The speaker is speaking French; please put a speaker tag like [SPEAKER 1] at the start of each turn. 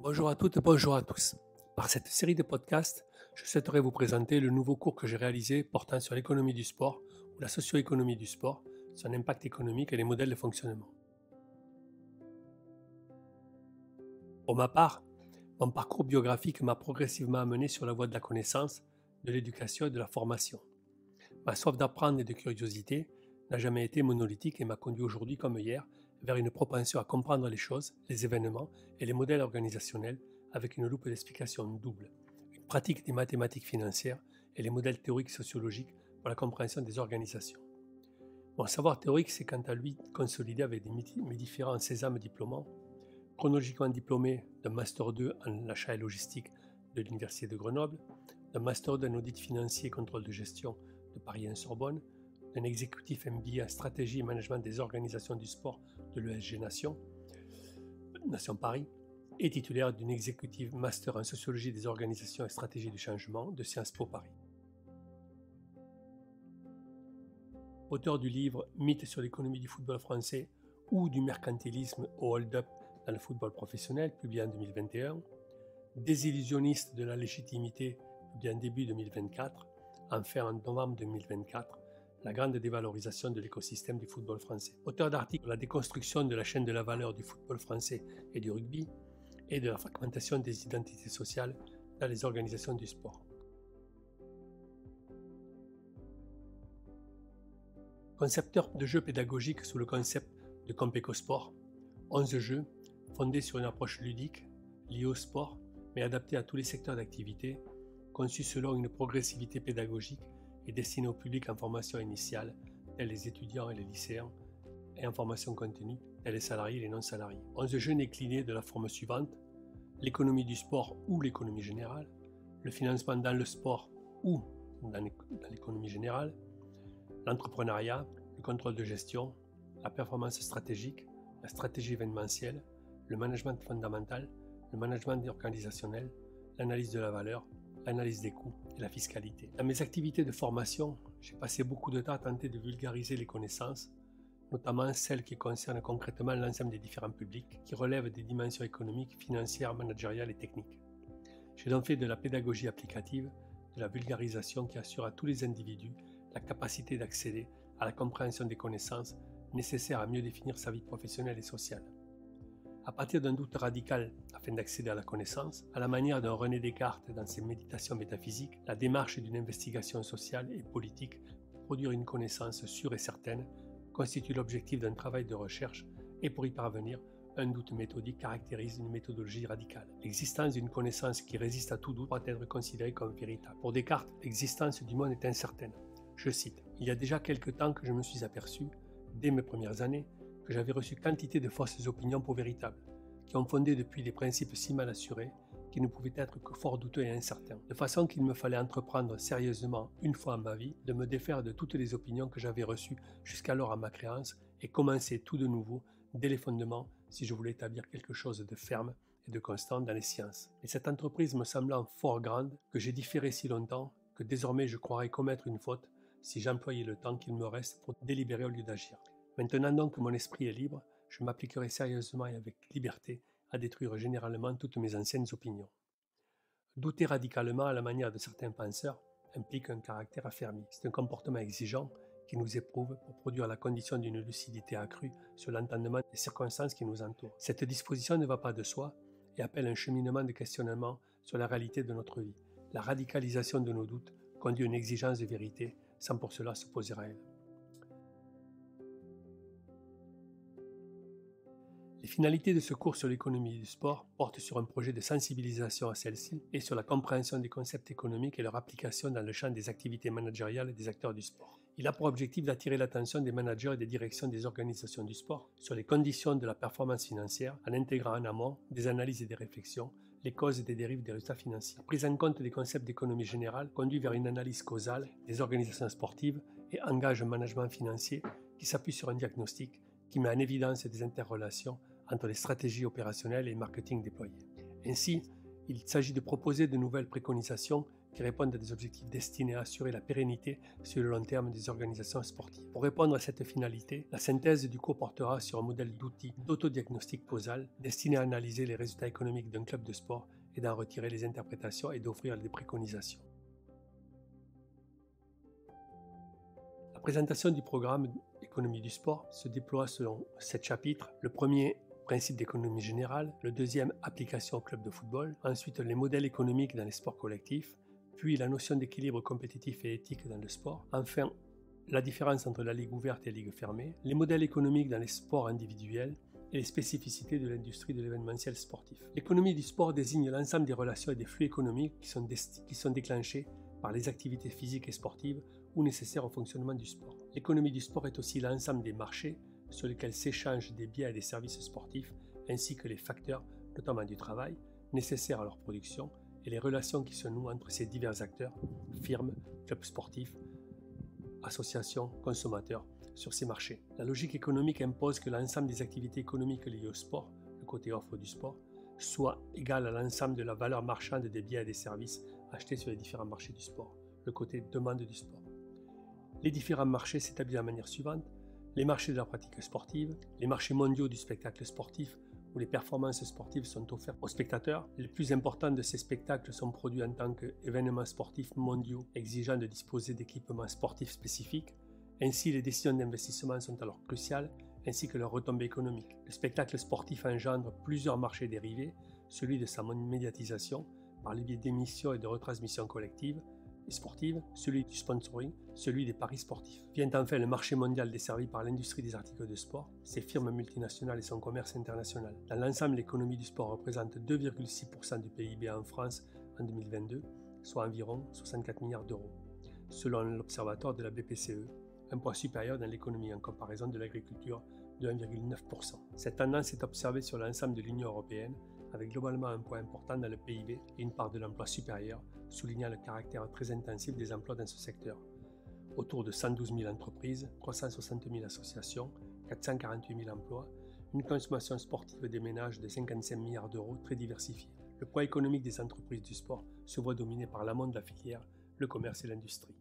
[SPEAKER 1] Bonjour à toutes, bonjour à tous. Par cette série de podcasts, je souhaiterais vous présenter le nouveau cours que j'ai réalisé portant sur l'économie du sport ou la socio-économie du sport, son impact économique et les modèles de fonctionnement. Pour ma part, mon parcours biographique m'a progressivement amené sur la voie de la connaissance, de l'éducation et de la formation. Ma soif d'apprendre et de curiosité n'a jamais été monolithique et m'a conduit aujourd'hui comme hier vers une propension à comprendre les choses, les événements et les modèles organisationnels avec une loupe d'explication double, une pratique des mathématiques financières et les modèles théoriques sociologiques pour la compréhension des organisations. Mon savoir théorique s'est quant à lui consolidé avec mes différents sésames diplômants, chronologiquement diplômé d'un Master 2 en achat et logistique de l'Université de Grenoble, d'un Master 2 en audit financier et contrôle de gestion de Paris 1 Sorbonne, d'un exécutif MBA en stratégie et management des organisations du sport de l'ESG Nation Paris, et titulaire d'une exécutive master en sociologie des organisations et stratégie du changement de Sciences Po Paris. Auteur du livre Mythes sur l'économie du football français ou du mercantilisme au hold-up dans le football professionnel, publié en 2021, Désillusionniste de la légitimité, publié en début 2024, enfin en novembre 2024, la grande dévalorisation de l'écosystème du football français. Auteur d'articles sur la déconstruction de la chaîne de la valeur du football français et du rugby, et de la fragmentation des identités sociales dans les organisations du sport. Concepteur de jeux pédagogiques sous le concept de Compécosport, 11 jeux fondés sur une approche ludique, liée au sport, mais adaptée à tous les secteurs d'activité, conçus selon une progressivité pédagogique et destinés au public en formation initiale, tels les étudiants et les lycéens, et en formation continue, tels les salariés et les non-salariés. 11 jeux déclinés de la forme suivante: l'économie du sport ou l'économie générale, le financement dans le sport ou dans l'économie générale, l'entrepreneuriat, le contrôle de gestion, la performance stratégique, la stratégie événementielle, le management fondamental, le management organisationnel, l'analyse de la valeur, l'analyse des coûts et la fiscalité. Dans mes activités de formation, j'ai passé beaucoup de temps à tenter de vulgariser les connaissances, notamment celles qui concernent concrètement l'ensemble des différents publics, qui relèvent des dimensions économiques, financières, managériales et techniques. J'ai donc fait de la pédagogie applicative, de la vulgarisation qui assure à tous les individus la capacité d'accéder à la compréhension des connaissances nécessaires à mieux définir sa vie professionnelle et sociale. À partir d'un doute radical afin d'accéder à la connaissance, à la manière d'un René Descartes dans ses méditations métaphysiques, la démarche d'une investigation sociale et politique pour produire une connaissance sûre et certaine constitue l'objectif d'un travail de recherche, et pour y parvenir, un doute méthodique caractérise une méthodologie radicale. L'existence d'une connaissance qui résiste à tout doute doit être considérée comme véritable. Pour Descartes, l'existence du monde est incertaine. Je cite: « Il y a déjà quelque temps que je me suis aperçu, dès mes premières années, que j'avais reçu quantité de fausses opinions pour véritables, qui ont fondé depuis des principes si mal assurés, qui ne pouvaient être que fort douteux et incertains, de façon qu'il me fallait entreprendre sérieusement, une fois en ma vie, de me défaire de toutes les opinions que j'avais reçues jusqu'alors à ma créance, et commencer tout de nouveau, dès les fondements, si je voulais établir quelque chose de ferme et de constant dans les sciences. Et cette entreprise me semblant fort grande, que j'ai différé si longtemps, que désormais je croirais commettre une faute, si j'employais le temps qu'il me reste pour délibérer au lieu d'agir. Maintenant donc que mon esprit est libre, je m'appliquerai sérieusement et avec liberté à détruire généralement toutes mes anciennes opinions. » Douter radicalement à la manière de certains penseurs implique un caractère affermi. C'est un comportement exigeant qui nous éprouve pour produire la condition d'une lucidité accrue sur l'entendement des circonstances qui nous entourent. Cette disposition ne va pas de soi et appelle un cheminement de questionnement sur la réalité de notre vie. La radicalisation de nos doutes conduit à une exigence de vérité sans pour cela s'opposer à elle. Les finalités de ce cours sur l'économie du sport portent sur un projet de sensibilisation à celle-ci et sur la compréhension des concepts économiques et leur application dans le champ des activités managériales des acteurs du sport. Il a pour objectif d'attirer l'attention des managers et des directions des organisations du sport sur les conditions de la performance financière en intégrant en amont des analyses et des réflexions, les causes et des dérives des résultats financiers. La prise en compte des concepts d'économie générale conduit vers une analyse causale des organisations sportives et engage un management financier qui s'appuie sur un diagnostic qui met en évidence des interrelations entre les stratégies opérationnelles et le marketing déployées. Ainsi, il s'agit de proposer de nouvelles préconisations qui répondent à des objectifs destinés à assurer la pérennité sur le long terme des organisations sportives. Pour répondre à cette finalité, la synthèse du cours portera sur un modèle d'outil d'autodiagnostic causal destiné à analyser les résultats économiques d'un club de sport et d'en retirer les interprétations et d'offrir des préconisations. La présentation du programme Économie du sport se déploie selon 7 chapitres. Le premier, principe d'économie générale. Le deuxième, application au club de football. Ensuite, les modèles économiques dans les sports collectifs. Puis la notion d'équilibre compétitif et éthique dans le sport. Enfin, la différence entre la ligue ouverte et la ligue fermée. Les modèles économiques dans les sports individuels et les spécificités de l'industrie de l'événementiel sportif. L'économie du sport désigne l'ensemble des relations et des flux économiques qui sont déclenchés par les activités physiques et sportives ou nécessaires au fonctionnement du sport. L'économie du sport est aussi l'ensemble des marchés sur lesquels s'échangent des biens et des services sportifs, ainsi que les facteurs, notamment du travail, nécessaires à leur production, et les relations qui se nouent entre ces divers acteurs, firmes, clubs sportifs, associations, consommateurs, sur ces marchés. La logique économique impose que l'ensemble des activités économiques liées au sport, le côté offre du sport, soit égal à l'ensemble de la valeur marchande des biens et des services achetés sur les différents marchés du sport, le côté demande du sport. Les différents marchés s'établissent de la manière suivante: les marchés de la pratique sportive, les marchés mondiaux du spectacle sportif, où les performances sportives sont offertes aux spectateurs. Les plus importants de ces spectacles sont produits en tant qu'événements sportifs mondiaux exigeant de disposer d'équipements sportifs spécifiques. Ainsi, les décisions d'investissement sont alors cruciales, ainsi que leurs retombées économiques. Le spectacle sportif engendre plusieurs marchés dérivés, celui de sa médiatisation, par le biais d'émissions et de retransmissions collectives et sportives, celui du sponsoring, celui des paris sportifs. Vient enfin le marché mondial desservi par l'industrie des articles de sport, ses firmes multinationales et son commerce international. Dans l'ensemble, l'économie du sport représente 2,6% du PIB en France en 2022, soit environ 64 milliards d'euros, selon l'observatoire de la BPCE, un poids supérieur dans l'économie en comparaison de l'agriculture de 1,9%. Cette tendance est observée sur l'ensemble de l'Union européenne, avec globalement un poids important dans le PIB et une part de l'emploi supérieure, soulignant le caractère très intensif des emplois dans ce secteur. Autour de 112 000 entreprises, 360 000 associations, 448 000 emplois, une consommation sportive des ménages de 55 milliards d'euros très diversifiée. Le poids économique des entreprises du sport se voit dominé par l'amont de la filière, le commerce et l'industrie.